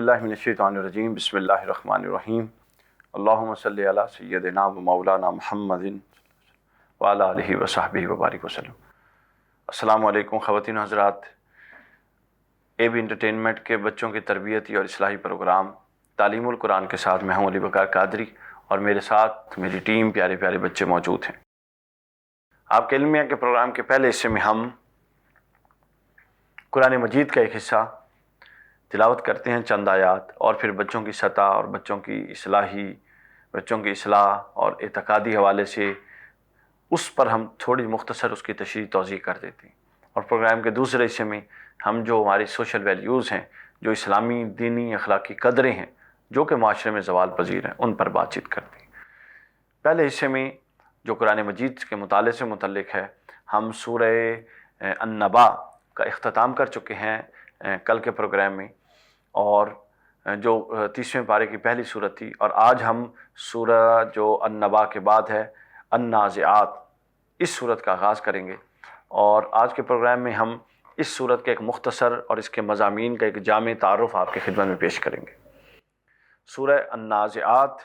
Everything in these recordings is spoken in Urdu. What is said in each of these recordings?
باللہ من الشیطان الرجیم بسم اللہ الرحمن الرحیم اللہم صلی علی سیدنا و مولانا محمد وعلی آلہ وصحبہ وبارک وسلم۔ السلام علیکم خواتین و حضرات۔ اے بی انٹرٹینمنٹ کے بچوں کی تربیتی اور اصلاحی پروگرام تعلیم القرآن کے ساتھ میں ہوں علی بکار قادری، اور میرے ساتھ میری ٹیم پیارے پیارے بچے موجود ہیں۔ آپ کے علمیہ کے پروگرام کے پہلے حصے میں ہم قرآن مجید کا ایک حصہ تلاوت کرتے ہیں، چند آیات، اور پھر بچوں کی سطح اور بچوں کی اصلاح اور اعتقادی حوالے سے اس پر ہم تھوڑی مختصر اس کی تشریح توضیح کر دیتے ہیں۔ اور پروگرام کے دوسرے حصے میں ہم جو ہماری سوشل ویلیوز ہیں، جو اسلامی دینی اخلاقی قدریں ہیں جو کہ معاشرے میں زوال پذیر ہیں، ان پر بات چیت کرتے ہیں۔ پہلے حصے میں جو قرآن مجید کے مطالعے سے متعلق ہے، ہم سورہ النبا کا اختتام کر چکے ہیں کل کے پروگرام میں، اور جو 30ویں پارے کی پہلی صورت تھی، اور آج ہم سورہ جو النبا کے بعد ہے النازعات، اس صورت کا آغاز کریں گے۔ اور آج کے پروگرام میں ہم اس صورت کے ایک مختصر اور اس کے مضامین کا ایک جامع تعارف آپ کی خدمت میں پیش کریں گے۔ سورہ النازعات،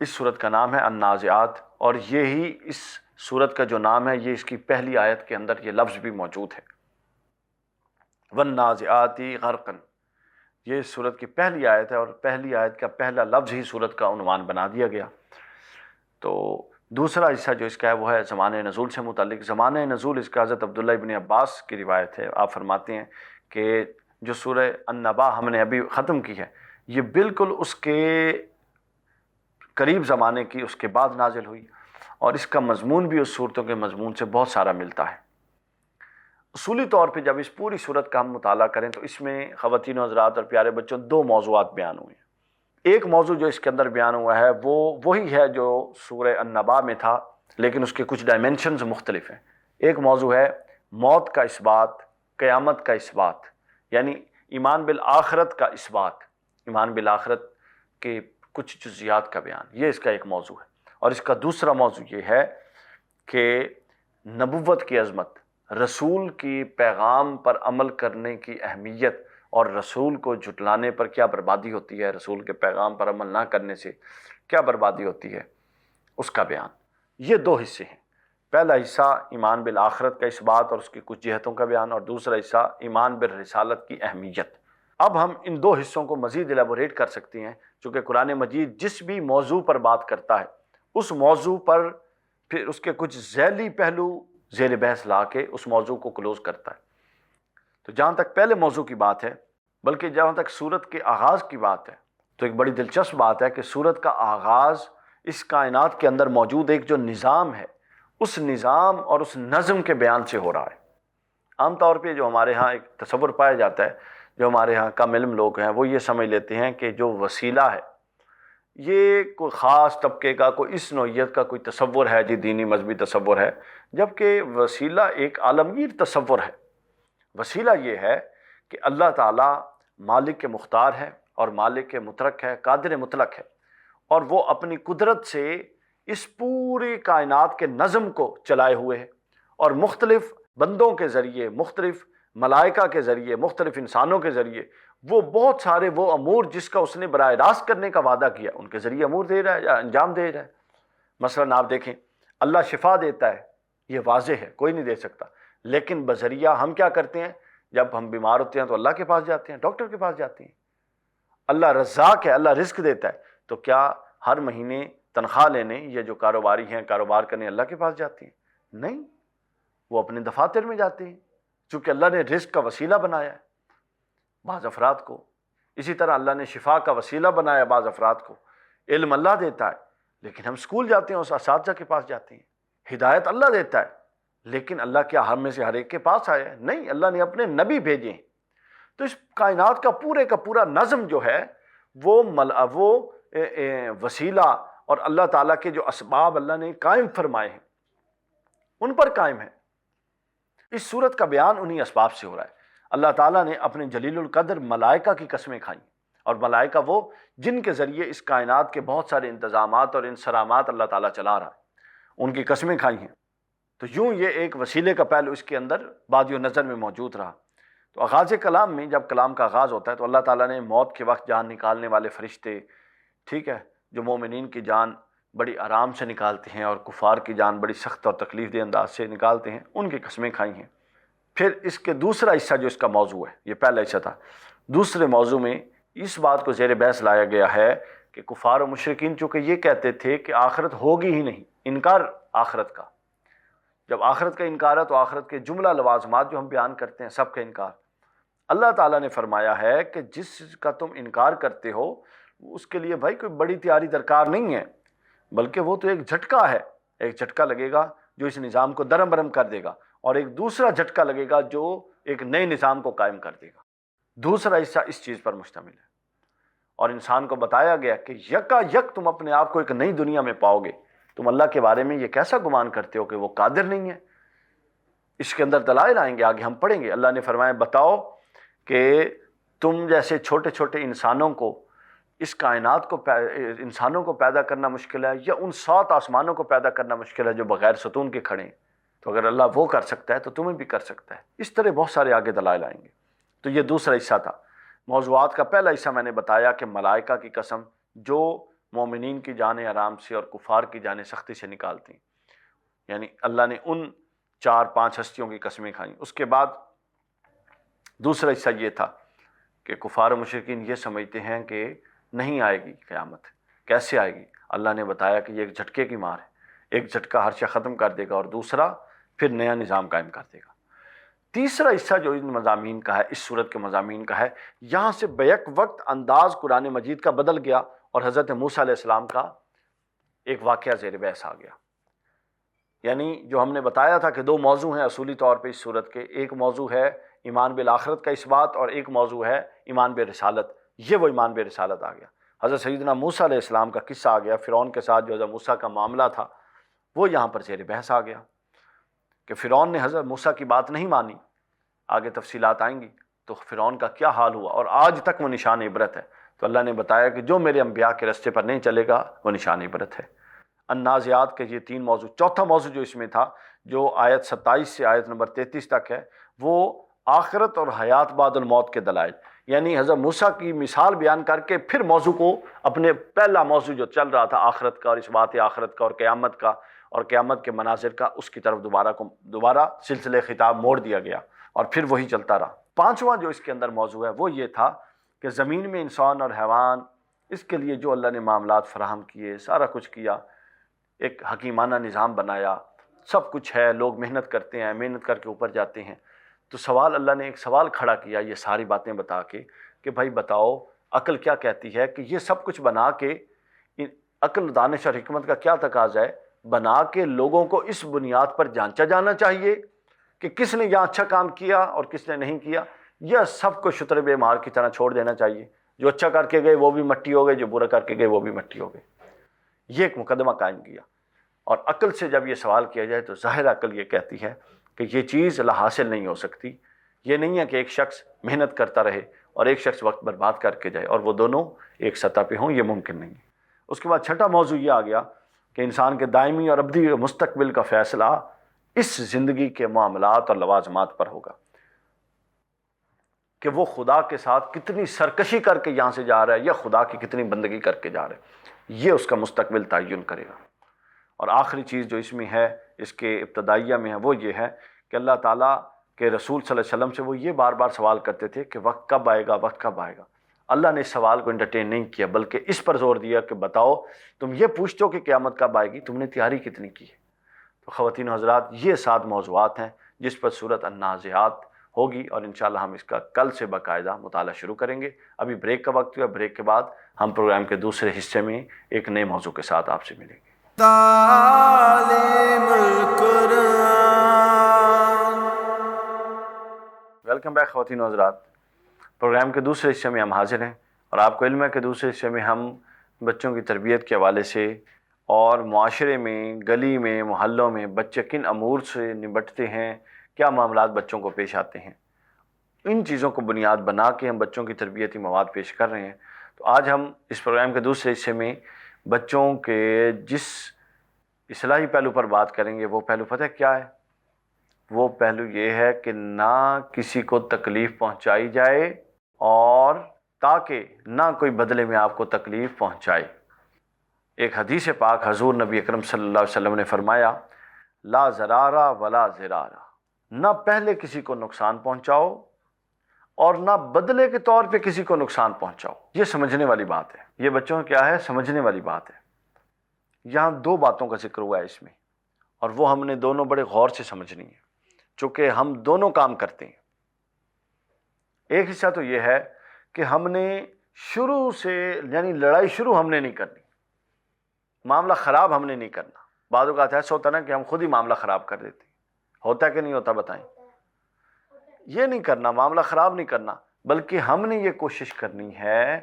اس صورت کا نام ہے النازعات، اور یہی اس صورت کا جو نام ہے، یہ اس کی پہلی آیت کے اندر یہ لفظ بھی موجود ہے، والنازعات غرقا۔ یہ اس صورت کی پہلی آیت ہے، اور پہلی آیت کا پہلا لفظ ہی صورت کا عنوان بنا دیا گیا۔ تو دوسرا حصہ جو اس کا ہے وہ ہے زمانہ نزول سے متعلق۔ زمانہ نزول اس کا حضرت عبداللہ ابن عباس کی روایت ہے۔ آپ فرماتے ہیں کہ جو سورہ النبا ہم نے ابھی ختم کی ہے، یہ بالکل اس کے قریب زمانے کی اس کے بعد نازل ہوئی، اور اس کا مضمون بھی اس صورتوں کے مضمون سے بہت سارا ملتا ہے۔ اصولی طور پہ جب اس پوری صورت کا ہم مطالعہ کریں تو اس میں خواتین و حضرات اور پیارے بچوں دو موضوعات بیان ہوئے ہیں۔ ایک موضوع جو اس کے اندر بیان ہوا ہے وہ وہی ہے جو سورہ النبا میں تھا، لیکن اس کے کچھ ڈائمنشنز مختلف ہیں۔ ایک موضوع ہے موت کا اس بات، قیامت کا اس بات، یعنی ایمان بالآخرت کا اس بات، ایمان بالآخرت کے کچھ جزیات کا بیان، یہ اس کا ایک موضوع ہے۔ اور اس کا دوسرا موضوع یہ ہے کہ نبوت کی عظمت، رسول کی پیغام پر عمل کرنے کی اہمیت، اور رسول کو جھٹلانے پر کیا بربادی ہوتی ہے، رسول کے پیغام پر عمل نہ کرنے سے کیا بربادی ہوتی ہے، اس کا بیان۔ یہ دو حصے ہیں۔ پہلا حصہ ایمان بالآخرت کا اس بات اور اس کی کچھ جہتوں کا بیان، اور دوسرا حصہ ایمان بالرسالت کی اہمیت۔ اب ہم ان دو حصوں کو مزید ایلیبوریٹ کر سکتے ہیں، چونکہ قرآن مجید جس بھی موضوع پر بات کرتا ہے اس موضوع پر پھر اس کے کچھ ذیلی پہلو زیر بحث لا کے اس موضوع کو کلوز کرتا ہے۔ تو جہاں تک پہلے موضوع کی بات ہے، بلکہ جہاں تک سورت کے آغاز کی بات ہے، تو ایک بڑی دلچسپ بات ہے کہ سورت کا آغاز اس کائنات کے اندر موجود ایک جو نظام ہے، اس نظام اور اس نظم کے بیان سے ہو رہا ہے۔ عام طور پہ جو ہمارے ہاں ایک تصور پایا جاتا ہے، جو ہمارے ہاں کم علم لوگ ہیں، وہ یہ سمجھ لیتے ہیں کہ جو وسیلہ ہے یہ کوئی خاص طبقے کا، کوئی اس نوعیت کا کوئی تصور ہے، جی دینی مذہبی تصور ہے، جبکہ وسیلہ ایک عالمگیر تصور ہے۔ وسیلہ یہ ہے کہ اللہ تعالیٰ مالک کے مختار ہے، اور مالک کے مترک ہے، قادر مطلق ہے، اور وہ اپنی قدرت سے اس پوری کائنات کے نظم کو چلائے ہوئے ہے، اور مختلف بندوں کے ذریعے، مختلف ملائکہ کے ذریعے، مختلف انسانوں کے ذریعے وہ بہت سارے وہ امور جس کا اس نے براہ راست کرنے کا وعدہ کیا، ان کے ذریعے امور دے رہا ہے یا انجام دے رہا ہے۔ مثلا آپ دیکھیں، اللہ شفا دیتا ہے، یہ واضح ہے، کوئی نہیں دے سکتا، لیکن بذریعہ ہم کیا کرتے ہیں؟ جب ہم بیمار ہوتے ہیں تو اللہ کے پاس جاتے ہیں، ڈاکٹر کے پاس جاتے ہیں۔ اللہ رزاق ہے، اللہ رزق دیتا ہے، تو کیا ہر مہینے تنخواہ لینے یہ جو کاروباری ہیں کاروبار کرنے اللہ کے پاس جاتے ہیں؟ نہیں، وہ اپنے دفاتر میں جاتے ہیں، چونکہ اللہ نے رزق کا وسیلہ بنایا ہے بعض افراد کو۔ اسی طرح اللہ نے شفا کا وسیلہ بنایا بعض افراد کو۔ علم اللہ دیتا ہے، لیکن ہم اسکول جاتے ہیں، اس اساتذہ کے پاس جاتے ہیں۔ ہدایت اللہ دیتا ہے، لیکن اللہ کیا ہم میں سے ہر ایک کے پاس آیا ہے؟ نہیں، اللہ نے اپنے نبی بھیجے ہیں۔ تو اس کائنات کا پورا نظم جو ہے وہ وسیلہ اور اللہ تعالیٰ کے جو اسباب اللہ نے قائم فرمائے ہیں ان پر قائم ہے۔ اس صورت کا بیان انہی اسباب سے ہو رہا ہے۔ اللہ تعالیٰ نے اپنے جلیل القدر ملائکہ کی قسمیں کھائیں، اور ملائکہ وہ جن کے ذریعے اس کائنات کے بہت سارے انتظامات اور انصرامات اللہ تعالیٰ چلا رہا ہے، ان کی قسمیں کھائی ہیں۔ تو یوں یہ ایک وسیلے کا پہلو اس کے اندر بادی و نظر میں موجود رہا۔ تو آغاز کلام میں جب کلام کا آغاز ہوتا ہے تو اللہ تعالیٰ نے موت کے وقت جان نکالنے والے فرشتے، ٹھیک ہے، جو مومنین کی جان بڑی آرام سے نکالتے ہیں اور کفار کی جان بڑی سخت اور تکلیف دہ انداز سے نکالتے ہیں، ان کی قسمیں کھائی ہیں۔ پھر اس کے دوسرا حصہ جو اس کا موضوع ہے، یہ پہلا حصہ تھا، دوسرے موضوع میں اس بات کو زیر بحث لایا گیا ہے کہ کفار و مشرکین چونکہ یہ کہتے تھے کہ آخرت ہوگی ہی نہیں، انکار آخرت کا، جب آخرت کا انکار ہے تو آخرت کے جملہ لوازمات جو ہم بیان کرتے ہیں سب کا انکار۔ اللہ تعالیٰ نے فرمایا ہے کہ جس کا تم انکار کرتے ہو اس کے لیے بھائی کوئی بڑی تیاری درکار نہیں ہے، بلکہ وہ تو ایک جھٹکا ہے، ایک جھٹکا لگے گا جو اس نظام کو درم برم کر دے گا، اور ایک دوسرا جھٹکا لگے گا جو ایک نئے نظام کو قائم کر دے گا۔ دوسرا حصہ اس چیز پر مشتمل ہے، اور انسان کو بتایا گیا کہ یکا یک تم اپنے آپ کو ایک نئی دنیا میں پاؤ گے۔ تم اللہ کے بارے میں یہ کیسا گمان کرتے ہو کہ وہ قادر نہیں ہے؟ اس کے اندر دلائل آئیں گے، آگے ہم پڑھیں گے۔ اللہ نے فرمایا بتاؤ کہ تم جیسے چھوٹے چھوٹے انسانوں کو، اس کائنات کو انسانوں کو پیدا کرنا مشکل ہے، یا ان 7 آسمانوں کو پیدا کرنا مشکل ہے جو بغیر ستون کے کھڑے ہیں؟ تو اگر اللہ وہ کر سکتا ہے تو تمہیں بھی کر سکتا ہے۔ اس طرح بہت سارے آگے دلائل آئیں گے۔ تو یہ دوسرا حصہ تھا۔ موضوعات کا پہلا حصہ میں نے بتایا کہ ملائکہ کی قسم جو مومنین کی جانیں آرام سے اور کفار کی جانیں سختی سے نکالتی ہیں، یعنی اللہ نے ان 4-5 ہستیوں کی قسمیں کھائیں۔ اس کے بعد دوسرا حصہ یہ تھا کہ کفار و مشرکین یہ سمجھتے ہیں کہ نہیں آئے گی قیامت، کیسے آئے گی؟ اللہ نے بتایا کہ یہ ایک جھٹکے کی مار ہے، ایک جھٹکا ہر شے ختم کر دے گا اور دوسرا پھر نیا نظام قائم کر دے گا۔ تیسرا حصہ جو ان مضامین کا ہے، اس صورت کے مضامین کا ہے، یہاں سے بیک وقت انداز قرآن مجید کا بدل گیا اور حضرت موسیٰ علیہ السلام کا ایک واقعہ زیر بحث آ گیا۔ یعنی جو ہم نے بتایا تھا کہ 2 موضوع ہیں اصولی طور پہ اس صورت کے، ایک موضوع ہے ایمان بالآخرت کا اس بات، اور ایک موضوع ہے ایمان برسالت۔ یہ وہ ایمان برسالت آ گیا۔ حضرت سیدنا موسیٰ علیہ السلام کا قصہ آ گیا، فرعون کے ساتھ جو حضرت موسیٰ کا معاملہ تھا وہ یہاں پر زیر بحث آ گیا کہ فرعون نے حضرت موسیٰ کی بات نہیں مانی۔ آگے تفصیلات آئیں گی تو فرعون کا کیا حال ہوا، اور آج تک وہ نشان عبرت ہے۔ تو اللہ نے بتایا کہ جو میرے انبیاء کے رستے پر نہیں چلے گا وہ نشان عبرت ہے۔ النازعات کے یہ 3 موضوع۔ چوتھا موضوع جو اس میں تھا، جو آیت 27 سے آیت نمبر 33 تک ہے، وہ آخرت اور حیات بعد الموت کے دلائل، یعنی حضرت موسیٰ کی مثال بیان کر کے پھر موضوع کو، اپنے پہلا موضوع جو چل رہا تھا آخرت کا اور اس بات آخرت کا اور قیامت کا اور قیامت کے مناظر کا، اس کی طرف دوبارہ سلسلے خطاب موڑ دیا گیا اور پھر وہی چلتا رہا۔ 5واں جو اس کے اندر موضوع ہے وہ یہ تھا کہ زمین میں انسان اور حیوان، اس کے لیے جو اللہ نے معاملات فراہم کیے، سارا کچھ کیا، ایک حکیمانہ نظام بنایا، سب کچھ ہے، لوگ محنت کرتے ہیں، محنت کر کے اوپر جاتے ہیں۔ تو سوال، اللہ نے ایک سوال کھڑا کیا یہ ساری باتیں بتا کے کہ بھائی بتاؤ عقل کیا کہتی ہے کہ یہ سب کچھ بنا کے، عقل، دانش اور حکمت کا کیا تقاضا ہے، بنا کے لوگوں کو اس بنیاد پر جانچا جانا چاہیے کہ کس نے یہاں اچھا کام کیا اور کس نے نہیں کیا، یا سب کو شتر بے مار کی طرح چھوڑ دینا چاہیے؟ جو اچھا کر کے گئے وہ بھی مٹی ہو گئے، جو برا کر کے گئے وہ بھی مٹی ہو گئے۔ یہ ایک مقدمہ قائم کیا، اور عقل سے جب یہ سوال کیا جائے تو ظاہر عقل یہ کہتی ہے کہ یہ چیز لا حاصل نہیں ہو سکتی۔ یہ نہیں ہے کہ ایک شخص محنت کرتا رہے اور ایک شخص وقت برباد کر کے جائے اور وہ دونوں ایک سطح پہ ہوں، یہ ممکن نہیں ہے۔ اس کے بعد 6واں موضوع یہ آ گیا کہ انسان کے دائمی اور ابدی مستقبل کا فیصلہ اس زندگی کے معاملات اور لوازمات پر ہوگا، کہ وہ خدا کے ساتھ کتنی سرکشی کر کے یہاں سے جا رہا ہے یا خدا کی کتنی بندگی کر کے جا رہا ہے، یہ اس کا مستقبل تعین کرے گا۔ اور آخری چیز جو اس میں ہے، اس کے ابتدائیہ میں ہے، وہ یہ ہے کہ اللہ تعالیٰ کے رسول صلی اللہ علیہ وسلم سے وہ یہ بار بار سوال کرتے تھے کہ وقت کب آئے گا، وقت کب آئے گا۔ اللہ نے اس سوال کو انٹرٹین نہیں کیا، بلکہ اس پر زور دیا کہ بتاؤ تم یہ پوچھتے ہو کہ قیامت کب آئے گی، تم نے تیاری کتنی کی ہے؟ تو خواتین و حضرات، یہ 7 موضوعات ہیں جس پر سورۃ النازعات ہوگی، اور انشاءاللہ ہم اس کا کل سے باقاعدہ مطالعہ شروع کریں گے۔ ابھی بریک کا وقت ہوا، بریک کے بعد ہم پروگرام کے دوسرے حصے میں ایک نئے موضوع کے ساتھ آپ سے ملیں گے۔ تعلیم القرآن۔ ویلکم بیک خواتین و حضرات، پروگرام کے دوسرے حصے میں ہم حاضر ہیں، اور آپ کو علم ہے کہ دوسرے حصے میں ہم بچوں کی تربیت کے حوالے سے اور معاشرے میں، گلی میں، محلوں میں بچے کن امور سے نمٹتے ہیں، کیا معاملات بچوں کو پیش آتے ہیں، ان چیزوں کو بنیاد بنا کے ہم بچوں کی تربیتی مواد پیش کر رہے ہیں۔ تو آج ہم اس پروگرام کے دوسرے حصے میں بچوں کے جس اصلاحی پہلو پر بات کریں گے، وہ پہلو پتہ کیا ہے؟ وہ پہلو یہ ہے کہ نہ کسی کو تکلیف پہنچائی جائے اور تاکہ نہ کوئی بدلے میں آپ کو تکلیف پہنچائے۔ ایک حدیث پاک حضور نبی اکرم صلی اللہ علیہ وسلم نے فرمایا لا ضرارا ولا ضرارا، نہ پہلے کسی کو نقصان پہنچاؤ اور نہ بدلے کے طور پہ کسی کو نقصان پہنچاؤ۔ یہ سمجھنے والی بات ہے، یہ بچوں کیا ہے، سمجھنے والی بات ہے۔ یہاں دو باتوں کا ذکر ہوا ہے اس میں، اور وہ ہم نے دونوں بڑے غور سے سمجھنی ہے، چونکہ ہم دونوں کام کرتے ہیں۔ ایک حصہ تو یہ ہے کہ ہم نے شروع سے یعنی لڑائی شروع ہم نے نہیں کرنی، معاملہ خراب ہم نے نہیں کرنا۔ بعض اوقات ایسا ہوتا نا کہ ہم خود ہی معاملہ خراب کر دیتے ہیں، ہوتا کہ نہیں ہوتا بتائیں؟ یہ نہیں کرنا، معاملہ خراب نہیں کرنا، بلکہ ہم نے یہ کوشش کرنی ہے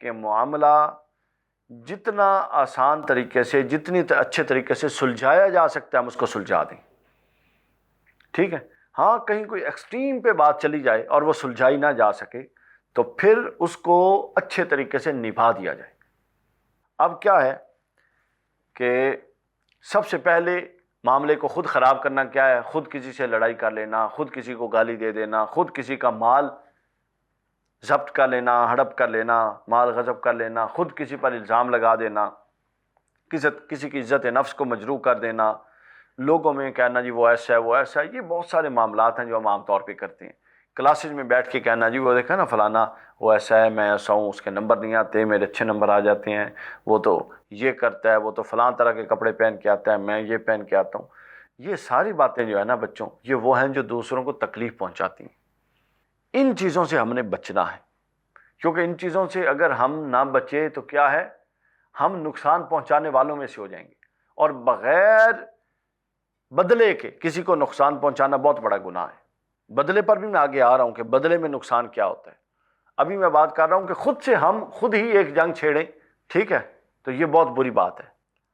کہ معاملہ جتنا آسان طریقے سے، جتنی اچھے طریقے سے سلجھایا جا سکتا ہے ہم اس کو سلجھا دیں، ٹھیک ہے؟ ہاں کہیں کوئی ایکسٹریم پہ بات چلی جائے اور وہ سلجھائی نہ جا سکے تو پھر اس کو اچھے طریقے سے نبھا دیا جائے۔ اب کیا ہے کہ سب سے پہلے معاملے کو خود خراب کرنا کیا ہے؟ خود کسی سے لڑائی کر لینا، خود کسی کو گالی دے دینا، خود کسی کا مال ضبط کر لینا، ہڑپ کر لینا، مال غصب کر لینا، خود کسی پر الزام لگا دینا، کسی کی عزت نفس کو مجروح کر دینا، لوگوں میں کہنا جی وہ ایسا ہے وہ ایسا ہے۔ یہ بہت سارے معاملات ہیں جو ہم عام طور پہ کرتے ہیں۔ کلاسز میں بیٹھ کے کہنا جی وہ دیکھا نا فلانا وہ ایسا ہے، میں ایسا ہوں، اس کے نمبر نہیں آتے، میرے اچھے نمبر آ جاتے ہیں، وہ تو یہ کرتا ہے، وہ تو فلاں طرح کے کپڑے پہن کے آتا ہے، میں یہ پہن کے آتا ہوں۔ یہ ساری باتیں جو ہے نا بچوں، یہ وہ ہیں جو دوسروں کو تکلیف پہنچاتی ہیں۔ ان چیزوں سے ہم نے بچنا ہے، کیونکہ ان چیزوں سے اگر ہم نہ بچے تو کیا ہے، ہم نقصان پہنچانے والوں میں سے ہو جائیں گے، اور بغیر بدلے کے کسی کو نقصان پہنچانا بہت بڑا گناہ ہے۔ بدلے پر بھی میں آگے آ رہا ہوں کہ بدلے میں نقصان کیا ہوتا ہے۔ ابھی میں بات کر رہا ہوں کہ خود سے ہم خود ہی ایک جنگ چھیڑیں، ٹھیک ہے؟ تو یہ بہت بری بات ہے۔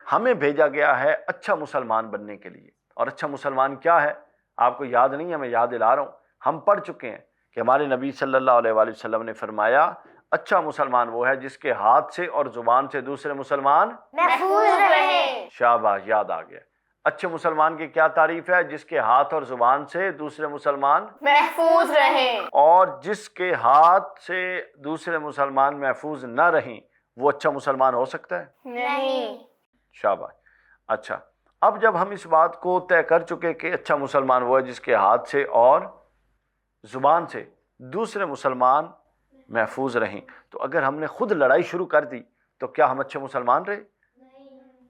ہمیں بھیجا گیا ہے اچھا مسلمان بننے کے لیے، اور اچھا مسلمان کیا ہے آپ کو یاد نہیں ہے، میں یاد دلا رہا ہوں۔ ہم پڑھ چکے ہیں کہ ہمارے نبی صلی اللہ علیہ وآلہ وسلم نے فرمایا اچھا مسلمان وہ ہے جس کے ہاتھ سے اور زبان سے دوسرے مسلمان محفوظ رہے۔ شاباش، یاد آ گیا۔ اچھے مسلمان کی کیا تعریف ہے؟ جس کے ہاتھ اور زبان سے دوسرے مسلمان محفوظ رہے۔ اور جس کے ہاتھ سے دوسرے مسلمان محفوظ نہ رہیں وہ اچھا مسلمان ہو سکتا ہے؟ نہیں۔ شاباش۔ اچھا، اب جب ہم اس بات کو طے کر چکے کہ اچھا مسلمان وہ ہے جس کے ہاتھ سے اور زبان سے دوسرے مسلمان محفوظ رہیں، تو اگر ہم نے خود لڑائی شروع کر دی تو کیا ہم اچھے مسلمان رہے؟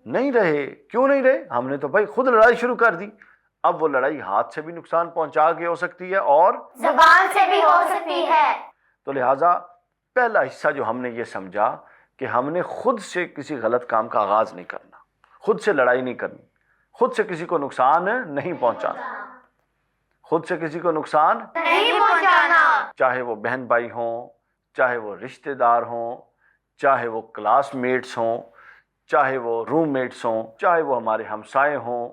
نہیں رہے۔ کیوں نہیں رہے؟ ہم نے تو بھائی خود لڑائی شروع کر دی۔ اب وہ لڑائی ہاتھ سے بھی نقصان پہنچا کے ہو سکتی ہے اور زبان سے بھی ہو سکتی ہے۔ تو لہٰذا پہلا حصہ جو ہم نے یہ سمجھا کہ ہم نے خود سے کسی غلط کام کا آغاز نہیں کرنا، خود سے لڑائی نہیں کرنی، خود سے کسی کو نقصان نہیں پہنچانا، خود سے کسی کو نقصان نہیں پہنچانا۔ چاہے وہ بہن بھائی ہوں، چاہے وہ رشتہ دار ہوں، چاہے وہ کلاس میٹس ہوں، چاہے وہ روم میٹس ہوں، چاہے وہ ہمارے ہمسائے ہوں،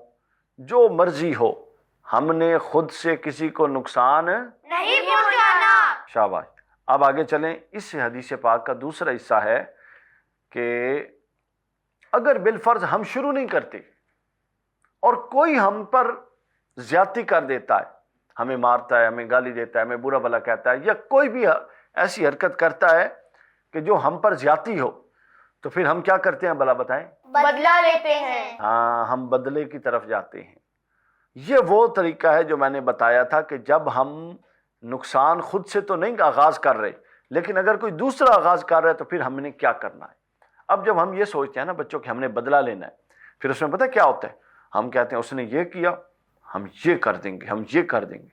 جو مرضی ہو، ہم نے خود سے کسی کو نقصان نہیں پہنچانا۔ شاباش۔ اب آگے چلیں۔ اس حدیث پاک کا دوسرا حصہ ہے کہ اگر بالفرض ہم شروع نہیں کرتے اور کوئی ہم پر زیادتی کر دیتا ہے، ہمیں مارتا ہے، ہمیں گالی دیتا ہے، ہمیں برا بھلا کہتا ہے، یا کوئی بھی ایسی حرکت کرتا ہے کہ جو ہم پر زیادتی ہو، تو پھر ہم کیا کرتے ہیں بھلا بتائیں؟ بدلہ لیتے ہیں۔ ہاں، ہم بدلے کی طرف جاتے ہیں۔ یہ وہ طریقہ ہے جو میں نے بتایا تھا کہ جب ہم نقصان خود سے تو نہیں آغاز کر رہے، لیکن اگر کوئی دوسرا آغاز کر رہا ہے تو پھر ہم نے کیا کرنا ہے۔ اب جب ہم یہ سوچتے ہیں نا بچوں کہ ہم نے بدلہ لینا ہے، پھر اس میں پتہ کیا ہوتا ہے؟ ہم کہتے ہیں اس نے یہ کیا، ہم یہ کر دیں گے، ہم یہ کر دیں گے۔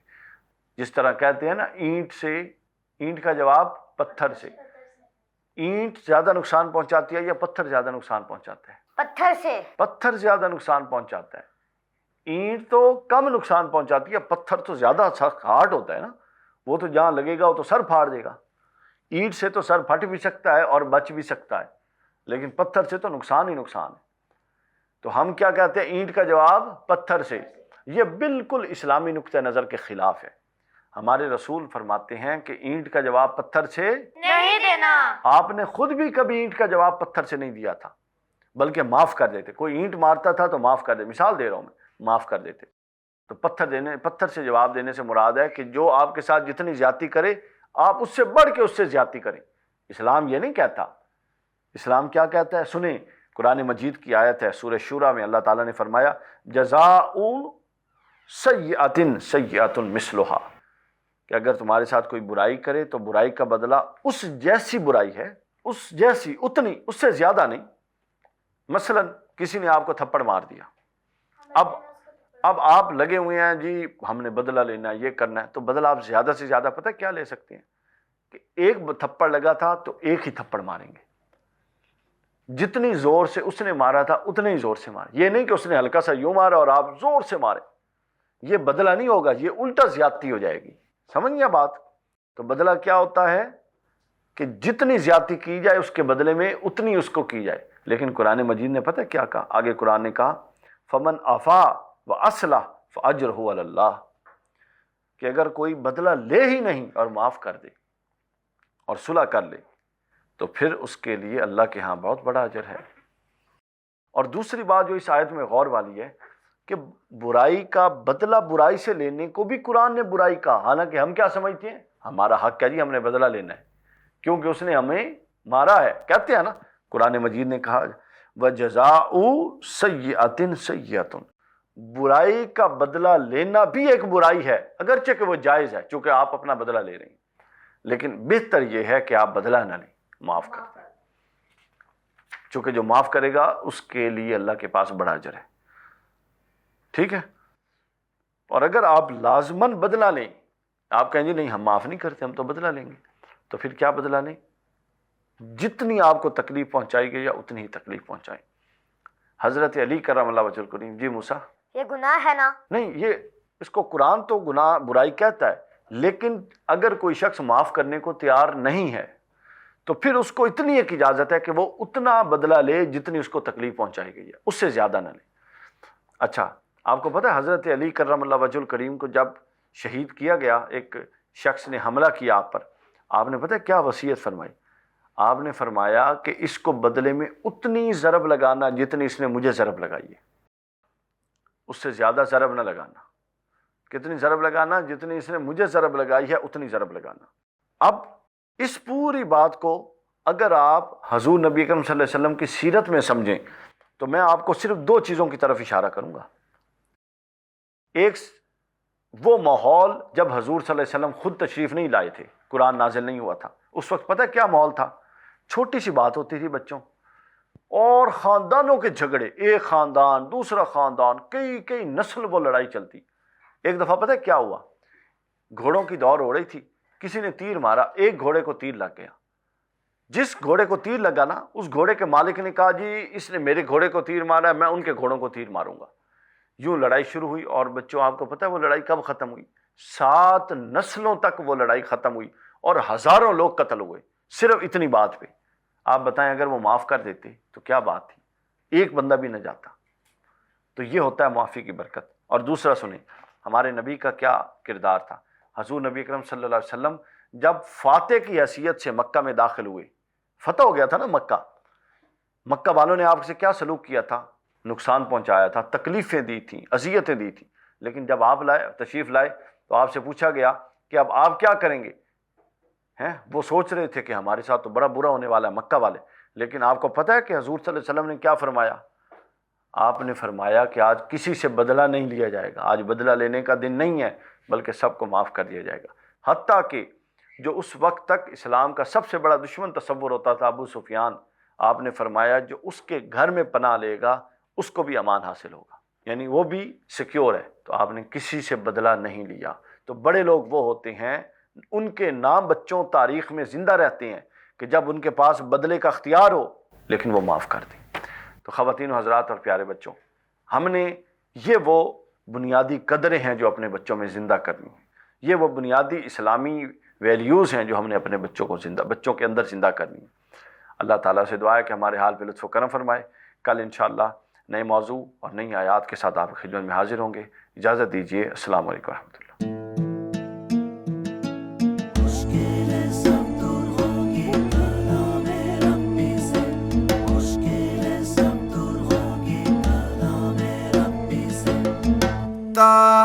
جس طرح کہتے ہیں نا اینٹ کا جواب پتھر سے۔ اینٹ زیادہ نقصان پہنچاتی ہے یا پتھر زیادہ نقصان پہنچاتا ہے؟ پتھر سے۔ پتھر زیادہ نقصان پہنچاتا ہے۔ اینٹ تو کم نقصان پہنچاتی ہے، پتھر تو زیادہ ہارڈ ہوتا ہے نا، وہ تو جہاں لگے گا وہ تو سر پھاڑ دے گا۔ اینٹ سے تو سر پھٹ بھی سکتا ہے اور بچ بھی سکتا ہے، لیکن پتھر سے تو نقصان ہی نقصان ہے۔ تو ہم کیا کہتے ہیں؟ اینٹ کا جواب پتھر سے۔ یہ بالکل اسلامی نقطہ نظر کے خلاف ہے۔ ہمارے رسول فرماتے ہیں کہ اینٹ کا جواب پتھر سے نہیں دینا۔ آپ نے خود بھی کبھی اینٹ کا جواب پتھر سے نہیں دیا تھا، بلکہ معاف کر دیتے۔ کوئی اینٹ مارتا تھا تو معاف کر دیتے، مثال دے رہا ہوں میں، معاف کر دیتے۔ تو پتھر سے جواب دینے سے مراد ہے کہ جو آپ کے ساتھ جتنی زیادتی کرے آپ اس سے بڑھ کے اس سے زیادتی کریں۔ اسلام یہ نہیں کہتا، اسلام کیا کہتا ہے؟ سنیں، قرآن مجید کی آیت ہے سورہ شورى میں، اللہ تعالیٰ نے فرمایا جزاء سیئۃ سیئۃ مثلھا، کہ اگر تمہارے ساتھ کوئی برائی کرے تو برائی کا بدلہ اس جیسی برائی ہے، اس جیسی، اتنی، اس سے زیادہ نہیں۔ مثلا کسی نے آپ کو تھپڑ مار دیا، اب آپ لگے ہوئے ہیں جی ہم نے بدلہ لینا ہے، یہ کرنا ہے، تو بدلہ آپ زیادہ سے زیادہ پتہ کیا لے سکتے ہیں کہ ایک تھپڑ لگا تھا تو ایک ہی تھپڑ ماریں گے، جتنی زور سے اس نے مارا تھا اتنے ہی زور سے مارے۔ یہ نہیں کہ اس نے ہلکا سا یوں مارا اور آپ زور سے مارے، یہ بدلہ نہیں ہوگا، یہ الٹا زیادتی ہو جائے گی۔ سمجھ گیا بات؟ تو بدلہ کیا ہوتا ہے کہ جتنی زیادتی کی جائے اس کے بدلے میں اتنی اس کو کی جائے۔ لیکن قرآن مجید نے پتہ کیا کہا؟ آگے قرآن نے کہا فمن عفا واصلح فاجرہ علی اللہ، کہ اگر کوئی بدلہ لے ہی نہیں اور معاف کر دے اور صلح کر لے تو پھر اس کے لیے اللہ کے ہاں بہت بڑا اجر ہے۔ اور دوسری بات جو اس آیت میں غور والی ہے کہ برائی کا بدلہ برائی سے لینے کو بھی قرآن نے برائی کہا، حالانکہ ہم کیا سمجھتے ہیں؟ ہمارا حق ہے جی، ہم نے بدلہ لینا ہے کیونکہ اس نے ہمیں مارا ہے، کہتے ہیں نا۔ قرآن مجید نے کہا وَجَزَاءُ سَیِّئَةٍ سَیِّئَةٌ، برائی کا بدلہ لینا بھی ایک برائی ہے، اگرچہ کہ وہ جائز ہے چونکہ آپ اپنا بدلہ لے رہے ہیں، لیکن بہتر یہ ہے کہ آپ بدلہ نہ لیں، معاف کر دیں، چونکہ جو معاف کرے گا اس کے لیے اللہ کے پاس بڑا اجر ہے۔ ٹھیک ہے؟ اور اگر آپ لازماً بدلہ لیں، آپ کہیں گے نہیں ہم معاف نہیں کرتے، ہم تو بدلہ لیں گے، تو پھر کیا بدلہ لیں؟ جتنی آپ کو تکلیف پہنچائی گئی یا اتنی ہی تکلیف پہنچائیں۔ حضرت علی کرم اللہ وجہ الکریم، جی موسیٰ، یہ گناہ ہے نا؟ نہیں، یہ اس کو قرآن تو گناہ برائی کہتا ہے، لیکن اگر کوئی شخص معاف کرنے کو تیار نہیں ہے تو پھر اس کو اتنی ایک اجازت ہے کہ وہ اتنا بدلہ لے جتنی اس کو تکلیف پہنچائی گئی ہے، اس سے زیادہ نہ لے۔ اچھا، آپ کو پتہ ہے حضرت علی کرم اللہ وجہ الکریم کو جب شہید کیا گیا، ایک شخص نے حملہ کیا آپ نے پتہ ہے کیا وصیت فرمائی؟ آپ نے فرمایا کہ اس کو بدلے میں اتنی ضرب لگانا جتنی اس نے مجھے ضرب لگائی ہے، اس سے زیادہ ضرب نہ لگانا۔ کتنی ضرب لگانا؟ جتنی اس نے مجھے ضرب لگائی ہے اتنی ضرب لگانا۔ اب اس پوری بات کو اگر آپ حضور نبی اکرم صلی اللہ علیہ وسلم کی سیرت میں سمجھیں تو میں آپ کو صرف دو چیزوں کی طرف اشارہ کروں گا۔ ایک وہ ماحول جب حضور صلی اللہ علیہ وسلم خود تشریف نہیں لائے تھے، قرآن نازل نہیں ہوا تھا، اس وقت پتہ کیا ماحول تھا؟ چھوٹی سی بات ہوتی تھی بچوں، اور خاندانوں کے جھگڑے، ایک خاندان دوسرا خاندان، کئی نسل وہ لڑائی چلتی۔ ایک دفعہ پتہ کیا ہوا؟ گھوڑوں کی دوڑ ہو رہی تھی، کسی نے تیر مارا، ایک گھوڑے کو تیر لگ گیا۔ جس گھوڑے کو تیر لگا نا، اس گھوڑے کے مالک نے کہا جی اس نے میرے گھوڑے کو تیر مارا ہے، میں ان کے گھوڑوں کو تیر ماروں گا۔ یوں لڑائی شروع ہوئی، اور بچوں آپ کو پتہ ہے وہ لڑائی کب ختم ہوئی؟ 7 نسلوں تک وہ لڑائی ختم ہوئی اور ہزاروں لوگ قتل ہوئے، صرف اتنی بات پہ۔ آپ بتائیں اگر وہ معاف کر دیتے تو کیا بات تھی؟ ایک بندہ بھی نہ جاتا۔ تو یہ ہوتا ہے معافی کی برکت۔ اور دوسرا سنیں، ہمارے نبی کا کیا کردار تھا؟ حضور نبی اکرم صلی اللہ علیہ وسلم جب فاتح کی حیثیت سے مکہ میں داخل ہوئے، فتح ہو گیا تھا نا مکہ والوں نے آپ سے کیا سلوک کیا تھا؟ نقصان پہنچایا تھا، تکلیفیں دی تھیں، اذیتیں دی تھیں، لیکن جب آپ تشریف لائے تو آپ سے پوچھا گیا کہ اب آپ کیا کریں گے؟ وہ سوچ رہے تھے کہ ہمارے ساتھ تو بڑا برا ہونے والا ہے مکہ والے، لیکن آپ کو پتہ ہے کہ حضور صلی اللہ علیہ وسلم نے کیا فرمایا؟ آپ نے فرمایا کہ آج کسی سے بدلہ نہیں لیا جائے گا، آج بدلہ لینے کا دن نہیں ہے، بلکہ سب کو معاف کر دیا جائے گا۔ حتیٰ کہ جو اس وقت تک اسلام کا سب سے بڑا دشمن تصور ہوتا تھا ابو سفیان، آپ نے فرمایا جو اس کے گھر میں پناہ لے گا اس کو بھی امان حاصل ہوگا، یعنی وہ بھی سیکیور ہے۔ تو آپ نے کسی سے بدلہ نہیں لیا۔ تو بڑے لوگ وہ ہوتے ہیں، ان کے نام بچوں تاریخ میں زندہ رہتے ہیں کہ جب ان کے پاس بدلے کا اختیار ہو لیکن وہ معاف کر دیں۔ تو خواتین و حضرات اور پیارے بچوں، ہم نے یہ وہ بنیادی قدریں ہیں جو اپنے بچوں میں زندہ کرنی ہیں، یہ وہ بنیادی اسلامی ویلیوز ہیں جو ہم نے اپنے بچوں کے اندر زندہ کرنی ہیں۔ اللہ تعالیٰ سے دعا ہے کہ ہمارے حال پہ لطف و کرم فرمائے۔ کل انشاءاللہ نئے موضوع اور نئی آیات کے ساتھ آپ کی خدمت میں حاضر ہوں گے۔ اجازت دیجیے، السلام علیکم ورحمۃ اللہ۔ تا